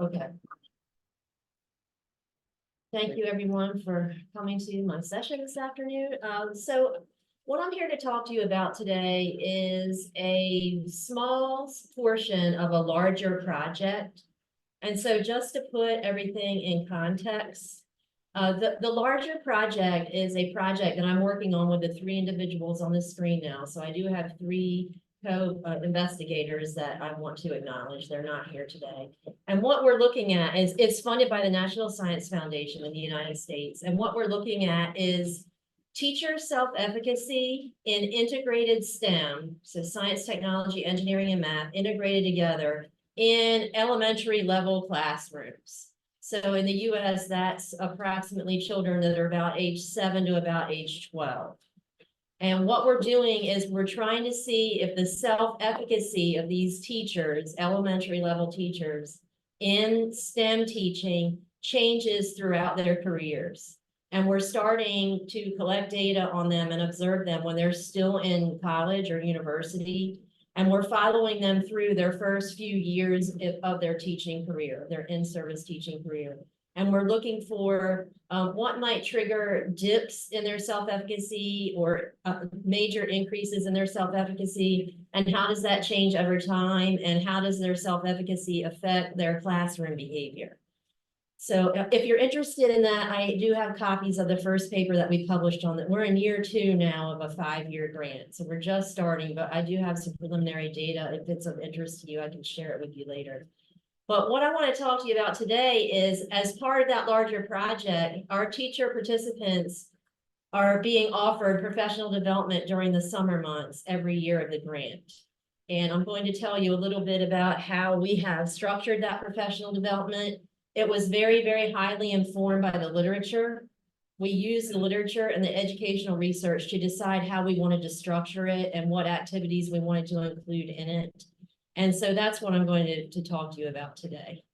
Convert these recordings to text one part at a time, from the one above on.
Okay. Thank you, everyone, for coming to my session this afternoon. So what I'm here to talk to you about today is a small portion of a larger project. And so just to put everything in context, the larger project is a project that I'm working on with the three individuals on the screen now. So I do have three co-investigators that I want to acknowledge. They're not here today. And what we're looking at is it's funded by the National Science Foundation in the United States. And what we're looking at is teacher self-efficacy in integrated STEM, so science, technology, engineering, and math integrated together in elementary level classrooms. So in the US, that's approximately children that are about age 7 to about age 12. And what we're doing is we're trying to see if the self-efficacy of these teachers, elementary level teachers, in STEM teaching changes throughout their careers. And we're starting to collect data on them and observe them when they're still in college or university. And we're following them through their first few years of their teaching career, their in-service teaching career. And we're looking for what might trigger dips in their self-efficacy or major increases in their self-efficacy, and how does that change over time, and how does their self-efficacy affect their classroom behavior. So if you're interested in that, I do have copies of the first paper that we published on that. We're in year 2 now of a 5-year grant. So we're just starting, but I do have some preliminary data. If it's of interest to you, I can share it with you later. But what I want to talk to you about today is, as part of that larger project, our teacher participants are being offered professional development during the summer months every year of the grant. And I'm going to tell you a little bit about how we have structured that professional development. It was very, very highly informed by the literature. We used the literature and the educational research to decide how we wanted to structure it and what activities we wanted to include in it. And so that's what I'm going to talk to you about today.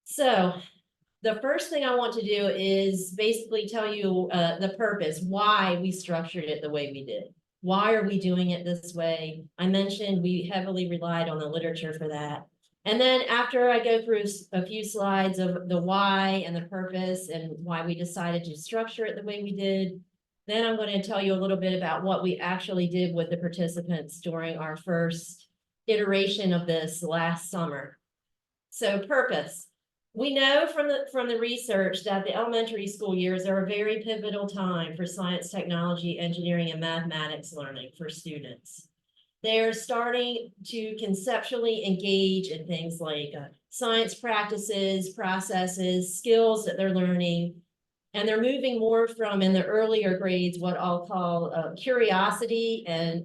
So the first thing I want to do is basically tell you the purpose, why we structured it the way we did. Why are we doing it this way? I mentioned we heavily relied on the literature for that. And then after I go through a few slides of the why and the purpose and why we decided to structure it the way we did, then I'm going to tell you a little bit about what we actually did with the participants during our first iteration of this last summer. So purpose. We know from the research that the elementary school years are a very pivotal time for science, technology, engineering, and mathematics learning for students. They're starting to conceptually engage in things like science practices, processes, skills that they're learning. And they're moving more from, in the earlier grades, what I'll call curiosity and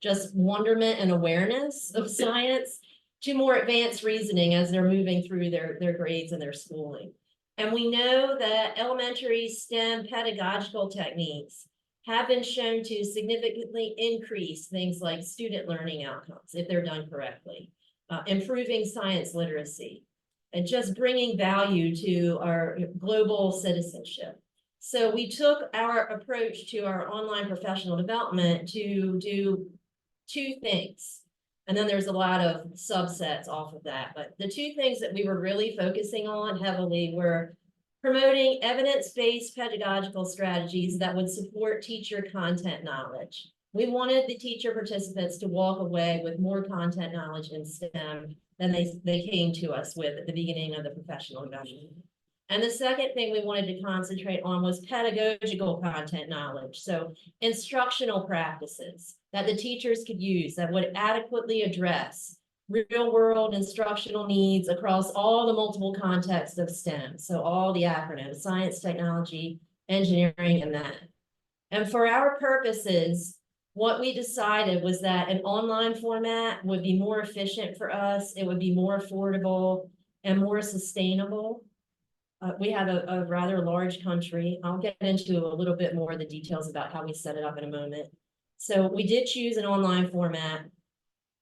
just wonderment and awareness of science, to more advanced reasoning as they're moving through their grades and their schooling. And we know that elementary STEM pedagogical techniques have been shown to significantly increase things like student learning outcomes if they're done correctly, improving science literacy, and just bringing value to our global citizenship. So we took our approach to our online professional development to do 2 things. And then there's a lot of subsets off of that. But the 2 things that we were really focusing on heavily were promoting evidence-based pedagogical strategies that would support teacher content knowledge. We wanted the teacher participants to walk away with more content knowledge in STEM than they came to us with at the beginning of the professional development. And the second thing we wanted to concentrate on was pedagogical content knowledge. So instructional practices that the teachers could use that would adequately address real world instructional needs across all the multiple contexts of STEM. So all the acronyms, science, technology, engineering, and math. And for our purposes, what we decided was that an online format would be more efficient for us. It would be more affordable and more sustainable. We have a rather large country. I'll get into a little bit more of the details about how we set it up in a moment. So we did choose an online format.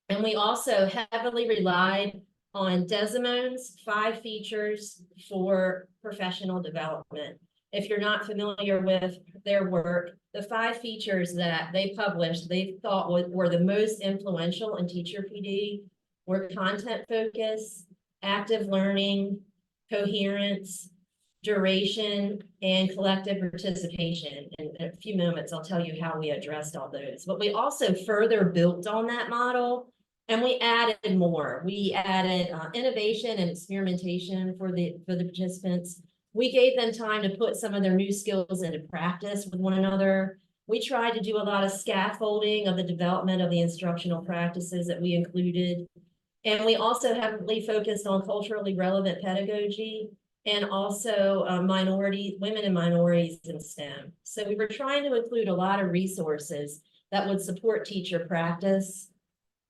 And we also heavily relied on Desimone's 5 features for professional development. If you're not familiar with their work, the 5 features that they published, they thought were the most influential in teacher PD were content focus, active learning, coherence, duration, and collective participation. In a few moments, I'll tell you how we addressed all those. But we also further built on that model, and we added more. We added innovation and experimentation for the participants. We gave them time to put some of their new skills into practice with one another. We tried to do a lot of scaffolding of the development of the instructional practices that we included. And we also heavily focused on culturally relevant pedagogy and also women and minorities in STEM. So we were trying to include a lot of resources that would support teacher practice.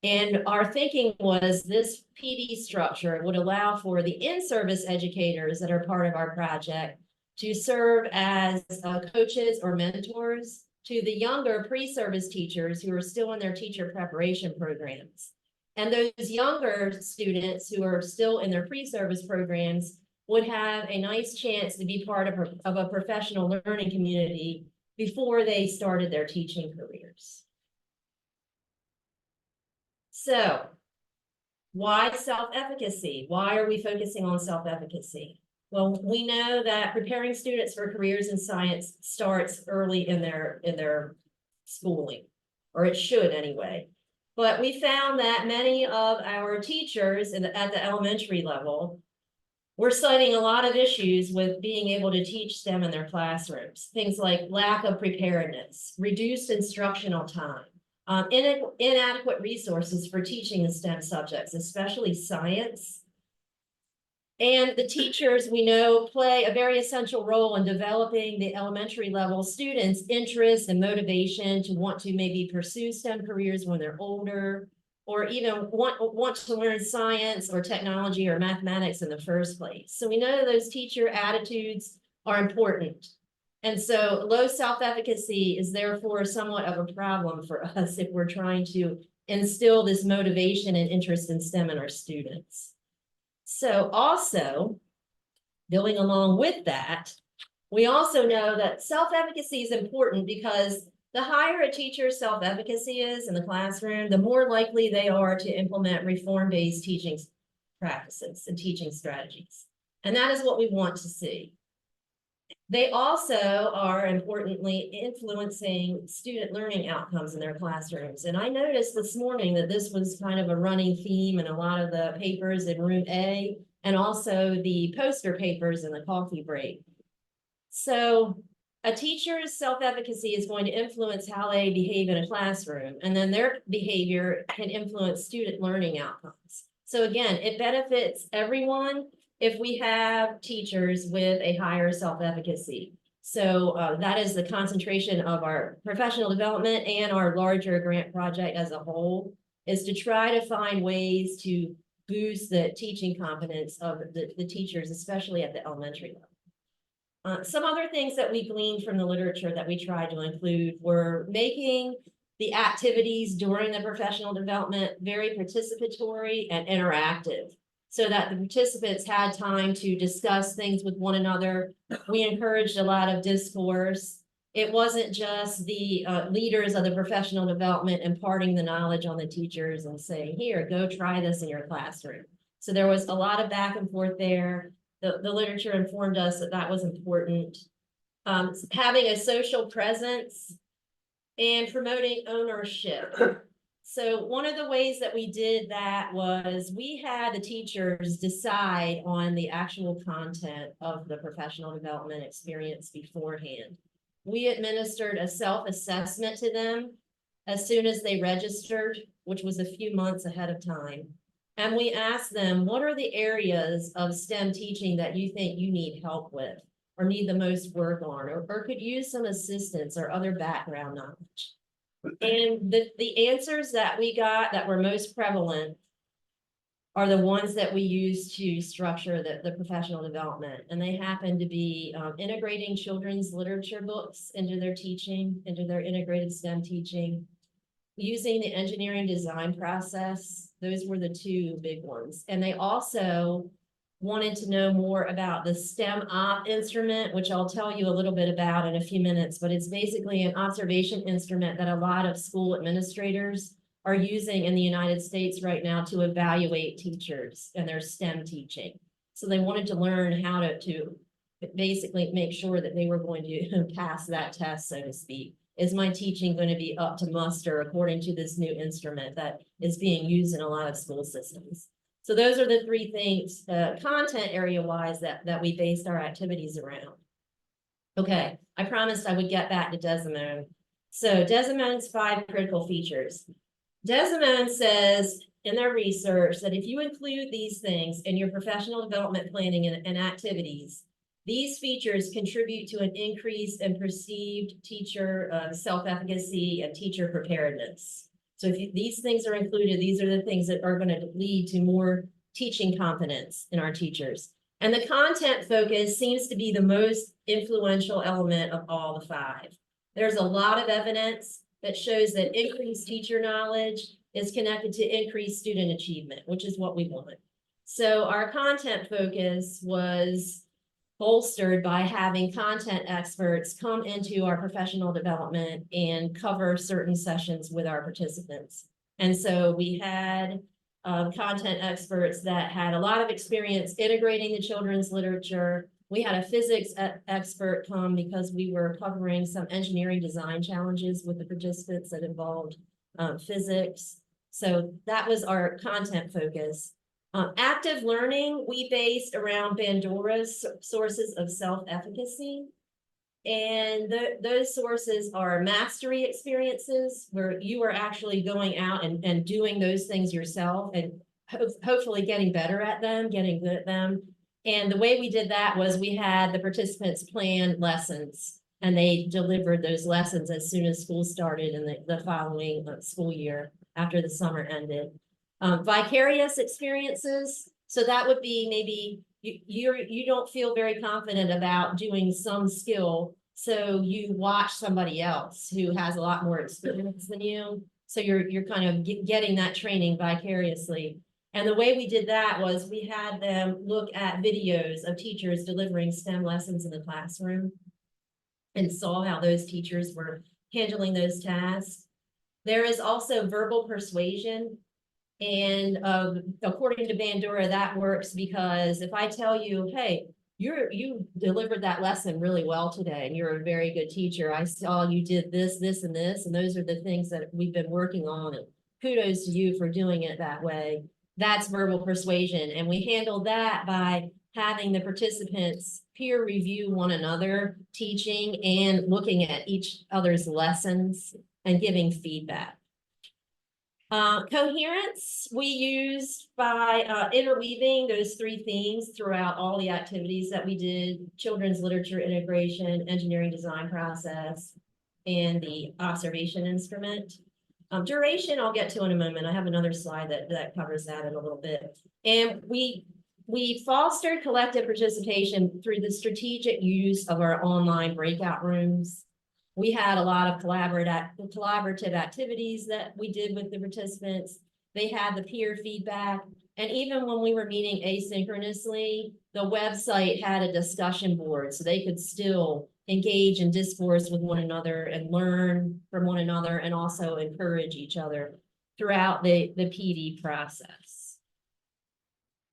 And our thinking was this PD structure would allow for the in-service educators that are part of our project to serve as coaches or mentors to the younger pre-service teachers who are still in their teacher preparation programs. And those younger students who are still in their pre-service programs would have a nice chance to be part of a professional learning community before they started their teaching careers. So, why self-efficacy? Why are we focusing on self-efficacy? Well, we know that preparing students for careers in science starts early in their schooling, or it should anyway. But we found that many of our teachers at the elementary level were citing a lot of issues with being able to teach STEM in their classrooms. Things like lack of preparedness, reduced instructional time, inadequate resources for teaching the STEM subjects, especially science. And the teachers, we know, play a very essential role in developing the elementary level students' interest and motivation to want to maybe pursue STEM careers when they're older, or even want to learn science or technology or mathematics in the first place. So we know those teacher attitudes are important. And so low self-efficacy is therefore somewhat of a problem for us if we're trying to instill this motivation and interest in STEM in our students. So also, going along with that, we also know that self-efficacy is important because the higher a teacher's self-efficacy is in the classroom, the more likely they are to implement reform-based teaching practices and teaching strategies. And that is what we want to see. They also are importantly influencing student learning outcomes in their classrooms. And I noticed this morning that this was kind of a running theme in a lot of the papers in room A and also the poster papers in the coffee break. So a teacher's self-efficacy is going to influence how they behave in a classroom, and then their behavior can influence student learning outcomes. So again, it benefits everyone if we have teachers with a higher self-efficacy. So that is the concentration of our professional development and our larger grant project as a whole, is to try to find ways to boost the teaching competence of the teachers, especially at the elementary level. Some other things that we gleaned from the literature that we tried to include were making the activities during the professional development very participatory and interactive, so that the participants had time to discuss things with one another. We encouraged a lot of discourse. It wasn't just the leaders of the professional development imparting the knowledge on the teachers and saying, here, go try this in your classroom. So there was a lot of back and forth there. The literature informed us that that was important. Having a social presence and promoting ownership. So one of the ways that we did that was we had the teachers decide on the actual content of the professional development experience beforehand. We administered a self-assessment to them as soon as they registered, which was a few months ahead of time. And we asked them, what are the areas of STEM teaching that you think you need help with or need the most work on, or could use some assistance or other background knowledge? And the answers that we got that were most prevalent are the ones that we use to structure the professional development. And they happen to be integrating children's literature books into their teaching, into their integrated STEM teaching, using the engineering design process. Those were the two big ones. And they also wanted to know more about the STEM op instrument, which I'll tell you a little bit about in a few minutes, but it's basically an observation instrument that a lot of school administrators are using in the United States right now to evaluate teachers and their STEM teaching. So they wanted to learn how to basically make sure that they were going to pass that test, so to speak. Is my teaching going to be up to muster according to this new instrument that is being used in a lot of school systems? So those are the three things, content area wise, that we based our activities around. Okay, I promised I would get back to Desimones. So Desimones' 5 critical features. Desimones says in their research that if you include these things in your professional development planning and activities, these features contribute to an increase in perceived teacher self-efficacy and teacher preparedness. So if these things are included, these are the things that are going to lead to more teaching confidence in our teachers. And the content focus seems to be the most influential element of all the 5. There's a lot of evidence that shows that increased teacher knowledge is connected to increased student achievement, which is what we want. So our content focus was bolstered by having content experts come into our professional development and cover certain sessions with our participants. And so we had content experts that had a lot of experience integrating the children's literature. We had a physics expert come because we were covering some engineering design challenges with the participants that involved physics. So that was our content focus. Active learning, we based around Bandora's sources of self-efficacy. And those sources are mastery experiences where you are actually going out and doing those things yourself and hopefully getting better at them, getting good at them. And the way we did that was we had the participants plan lessons and they delivered those lessons as soon as school started in the following school year after the summer ended. Vicarious experiences. So that would be maybe you don't feel very confident about doing some skill. So you watch somebody else who has a lot more experience than you. So you're kind of getting that training vicariously. And the way we did that was we had them look at videos of teachers delivering STEM lessons in the classroom and saw how those teachers were handling those tasks. There is also verbal persuasion. And according to Bandura, that works because if I tell you, hey, you delivered that lesson really well today, and you're a very good teacher. I saw you did this, this, and this, and those are the things that we've been working on. And kudos to you for doing it that way. That's verbal persuasion. And we handled that by having the participants peer review one another, teaching and looking at each other's lessons and giving feedback. Coherence, we used by interweaving those 3 themes throughout all the activities that we did: children's literature integration, engineering design process, and the observation instrument. Duration, I'll get to in a moment. I have another slide that covers that in a little bit. And we fostered collective participation through the strategic use of our online breakout rooms. We had a lot of collaborative activities that we did with the participants. They had the peer feedback. And even when we were meeting asynchronously, the website had a discussion board so they could still engage in discourse with one another and learn from one another and also encourage each other throughout the PD process.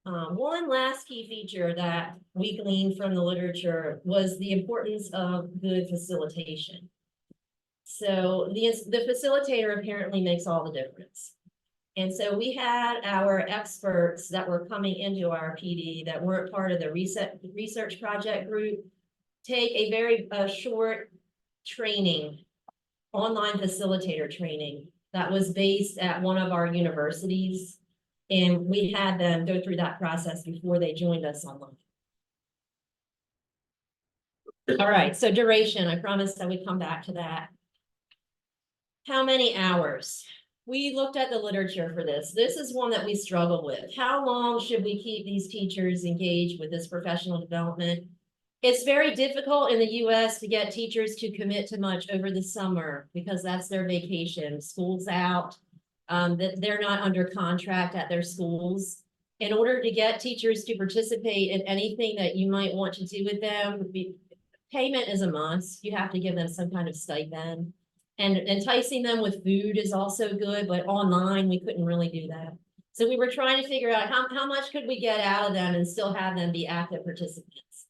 One last key feature that we gleaned from the literature was the importance of good facilitation. So the facilitator apparently makes all the difference. And so we had our experts that were coming into our PD that weren't part of the research project group take a very short training, online facilitator training that was based at one of our universities. And we had them go through that process before they joined us online. All right, so duration, I promised I would come back to that. How many hours? We looked at the literature for this. This is one that we struggle with. How long should we keep these teachers engaged with this professional development? It's very difficult in the US to get teachers to commit to much over the summer because that's their vacation. School's out. That they're not under contract at their schools. In order to get teachers to participate in anything that you might want to do with them, payment is a must. You have to give them some kind of stipend. And enticing them with food is also good, but online, we couldn't really do that. So we were trying to figure out how much could we get out of them and still have them be active participants.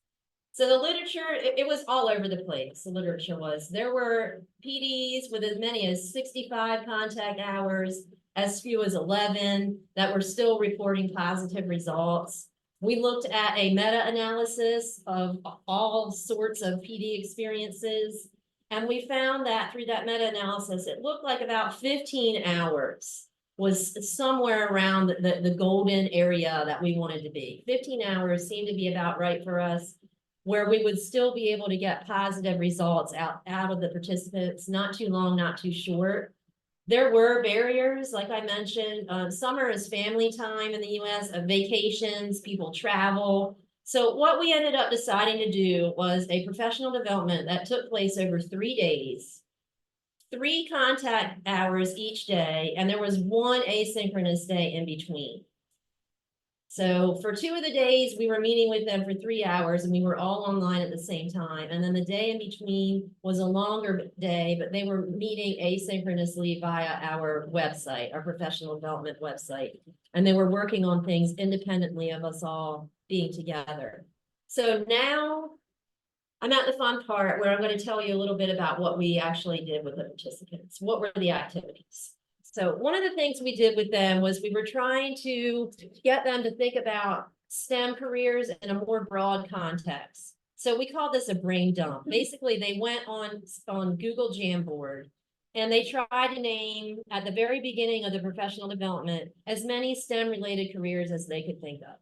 So the literature, it was all over the place, the literature was. There were PDs with as many as 65 contact hours, as few as 11, that were still reporting positive results. We looked at a meta-analysis of all sorts of PD experiences, and we found that through that meta-analysis, it looked like about 15 hours was somewhere around the golden area that we wanted to be. 15 hours seemed to be about right for us, where we would still be able to get positive results out of the participants, not too long, not too short. There were barriers, like I mentioned. Summer is family time in the US, vacations, people travel. So what we ended up deciding to do was a professional development that took place over 3 days, 3 contact hours each day, and there was 1 asynchronous day in between. So for 2 of the days, we were meeting with them for 3 hours and we were all online at the same time. And then the day in between was a longer day, but they were meeting asynchronously via our website, our professional development website. And they were working on things independently of us all being together. So now I'm at the fun part where I'm going to tell you a little bit about what we actually did with the participants. What were the activities? So one of the things we did with them was we were trying to get them to think about STEM careers in a more broad context. So we call this a brain dump. Basically, they went on Google Jamboard and they tried to name at the very beginning of the professional development as many STEM related careers as they could think of.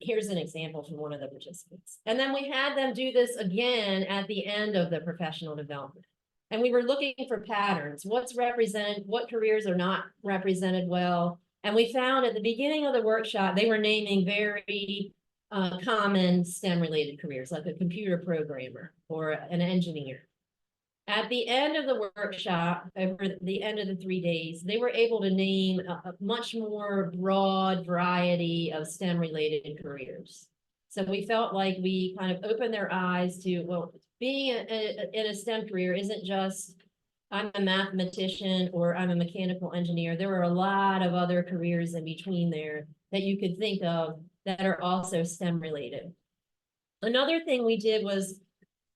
Here's an example from one of the participants. And then we had them do this again at the end of the professional development. And we were looking for patterns, what's represented, what careers are not represented well. And we found at the beginning of the workshop, they were naming very common STEM related careers, like a computer programmer or an engineer. At the end of the workshop, over the end of the 3 days, they were able to name a much more broad variety of STEM related careers. So we felt like we kind of opened their eyes to, well, being in a STEM career isn't just, I'm a mathematician or I'm a mechanical engineer. There were a lot of other careers in between there that you could think of that are also STEM related. Another thing we did was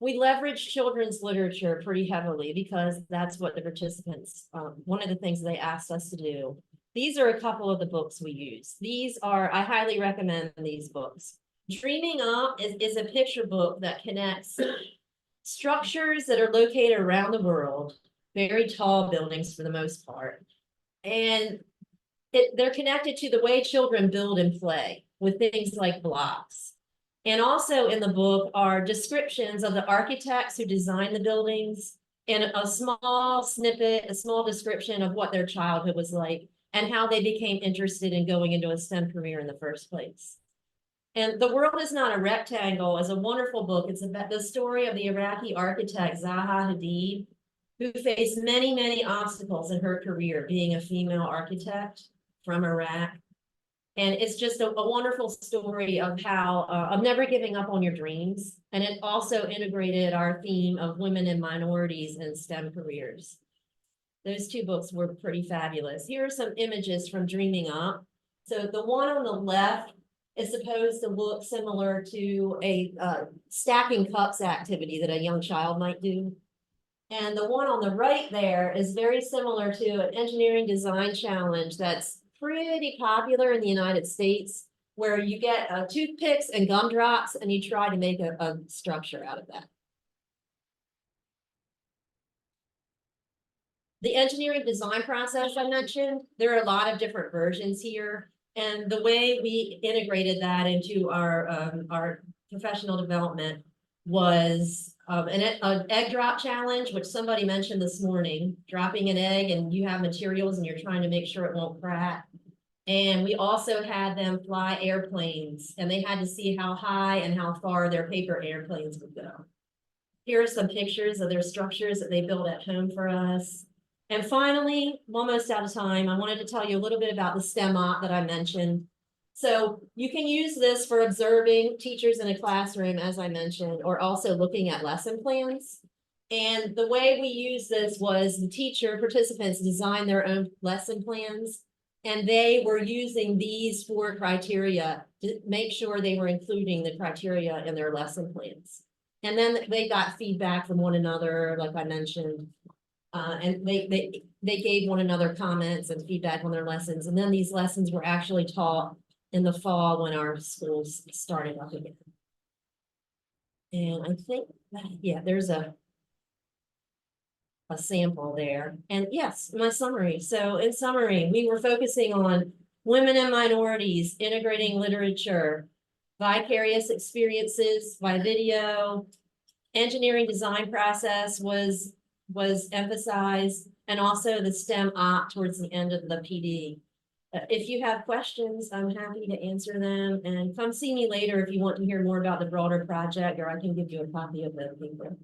we leveraged children's literature pretty heavily because that's what the participants, one of the things they asked us to do. These are a couple of the books we use. These are, I highly recommend these books. Dreaming Up is a picture book that connects structures that are located around the world, very tall buildings for the most part. And they're connected to the way children build and play with things like blocks. And also in the book are descriptions of the architects who designed the buildings and a small snippet, a small description of what their childhood was like and how they became interested in going into a STEM career in the first place. And The World is Not a Rectangle is a wonderful book. It's about the story of the Iraqi architect Zaha Hadid, who faced many, many obstacles in her career being a female architect from Iraq. And it's just a wonderful story of how, of never giving up on your dreams. And it also integrated our theme of women and minorities in STEM careers. Those 2 books were pretty fabulous. Here are some images from Dreaming Up. So the one on the left is supposed to look similar to a stacking cups activity that a young child might do. And the one on the right there is very similar to an engineering design challenge that's pretty popular in the United States, where you get toothpicks and gumdrops and you try to make a structure out of that. The engineering design process I mentioned, there are a lot of different versions here. And the way we integrated that into our professional development was an egg drop challenge, which somebody mentioned this morning, dropping an egg and you have materials and you're trying to make sure it won't crack. And we also had them fly airplanes and they had to see how high and how far their paper airplanes would go. Here are some pictures of their structures that they built at home for us. And finally, I'm almost out of time, I wanted to tell you a little bit about the STEM op that I mentioned. So you can use this for observing teachers in a classroom, as I mentioned, or also looking at lesson plans. And the way we used this was the teacher participants designed their own lesson plans. And they were using these 4 criteria to make sure they were including the criteria in their lesson plans. And then they got feedback from one another, like I mentioned. And they gave one another comments and feedback on their lessons. And then these lessons were actually taught in the fall when our schools started up again. And I think, yeah, there's a sample there. And yes, my summary. So in summary, we were focusing on women and minorities, integrating literature, vicarious experiences by video, engineering design process was emphasized, and also the STEM op towards the end of the PD. If you have questions, I'm happy to answer them, and come see me later if you want to hear more about the broader project, or I can give you a copy of the paper.